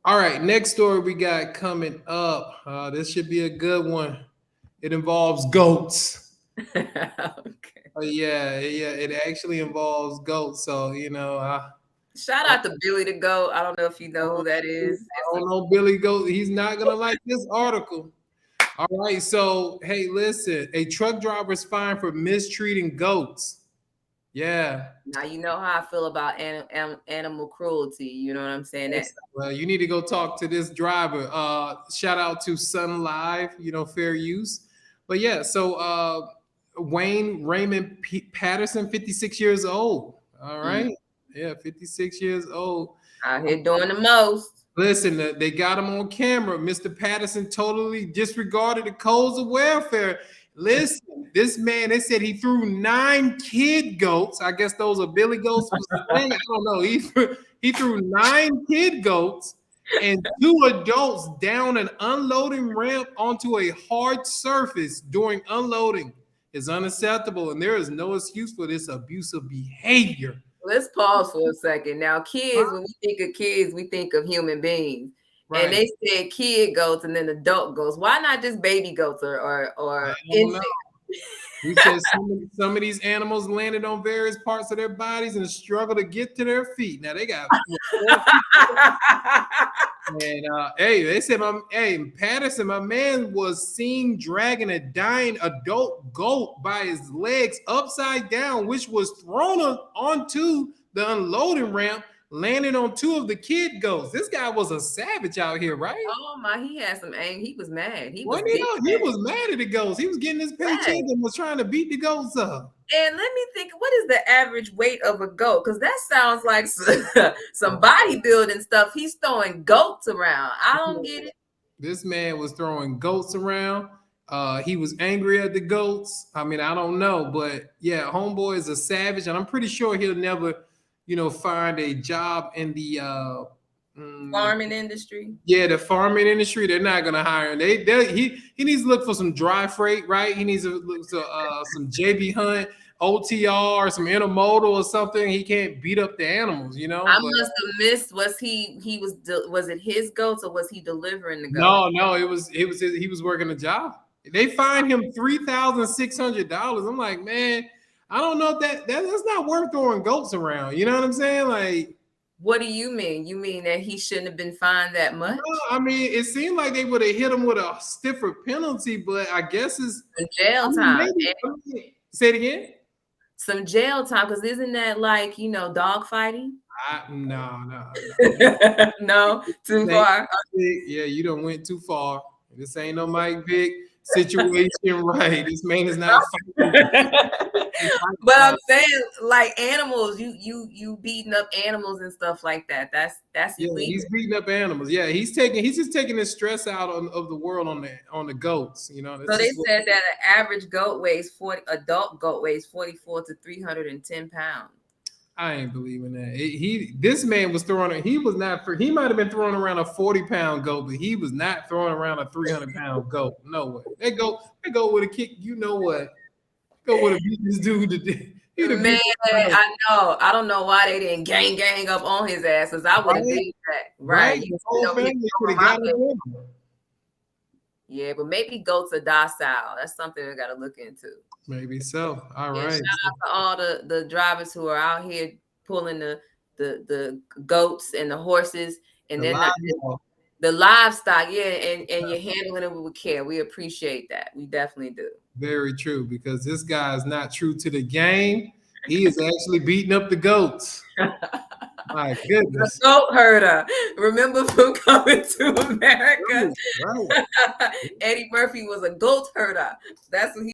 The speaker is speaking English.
All right, next story we got coming up. This should be a good one. It involves goats. Okay. Oh yeah, it actually involves goats. So Shout I out to Billy the Goat. I don't know if you know who that is. It's a don't know Billy Goat. He's not gonna like this article. All right, so hey, listen, a truck driver is fined for mistreating goats. Yeah. Now you know how I feel about animal cruelty. You know what I'm saying? That Well, you need to go talk to this driver. Shout out to Sun Live, fair use. But yeah, so Wayne Raymond Patterson, 56 years old. All mm, right. Yeah, 56 years old. out here doing the most. Listen, they got him on camera. Mr. Patterson totally disregarded the codes of welfare. Listen, this man, they said he threw 9 kid goats. I guess those are Billy goats was the thing. I don't know. He threw 9 kid goats and 2 adults down an unloading ramp onto a hard surface during unloading is unacceptable, and there is no excuse for this abusive behavior. Let's pause for a second. Now, kids, when we think of kids, we think of human beings. And Right. they said kid goats and then adult goats. Why not just baby goats I or don't know. infant? He says some of these animals landed on various parts of their bodies and struggle to get to their feet. Now they got 4 feet. And hey, they said, hey, Patterson, my man was seen dragging a dying adult goat by his legs upside down, which was thrown onto the unloading ramp, landing on 2 of the kid goats. This guy was a savage out here, right? Oh my, he had some anger. He was mad. He was When you big know he mad. was mad at the goats. He was getting his paycheck Right. and was trying to beat the goats up. And let me think, what is the average weight of a goat? Because that sounds like some bodybuilding stuff. He's throwing goats around. I don't get it. This man was throwing goats around. He was angry at the goats. I mean, I don't know, but yeah, homeboy is a savage, and I'm pretty sure he'll never, find a job in the Farming industry. yeah, the farming industry. They're not gonna hire him. He needs to look for some dry freight, right? He needs to look for some JB Hunt, OTR, some intermodal or something. He can't beat up the animals, I But must have missed. Was it his goats or was he delivering the goats? no, he was working a job. They fined him $3,600. I'm like, man, I don't know if that's not worth throwing goats around. You know what I'm saying? Like, What do you mean? You mean that he shouldn't have been fined that no, much? I mean, it seemed like they would have hit him with a stiffer penalty, but I guess Some I jail mean, time. maybe. Say it again. Some jail time, because isn't that like, dog fighting? No. No, too This ain't far. Mike Vick. Yeah, you don't went too far. This ain't no Mike Vick situation, right? This man is not fighting. But I'm saying, like animals, you beating up animals and stuff like that. That's Yeah, illegal. he's beating up animals. Yeah, he's just taking the stress out of the world on the goats. So That's they just what said that an average goat weighs 40, adult goat weighs 44 to 310 pounds. I ain't believing that. This man was throwing. He was not for. He might have been throwing around a 40-pound goat, but he was not throwing around a 300-pound goat. No way. They go with a kick. You know what? Go with a beat this dude. He'd have Man, beat him. I know. I don't know why they didn't gang up on his ass, because I would have Right, did that. Right. right. You The whole know me family could throwing have my got gun. him. Yeah, but maybe goats are docile. That's something we gotta look into. Maybe so. All Yeah, right. shout out to all the drivers who are out here pulling the goats and the horses, and The they're not live. the livestock. Yeah, and you're handling it with care. We appreciate that. We definitely do. Very true, because this guy is not true to the game. He is actually beating up the goats. My The goodness. goat herder. Remember from Coming to America? Right, right. Eddie Murphy was a goat herder. That's what he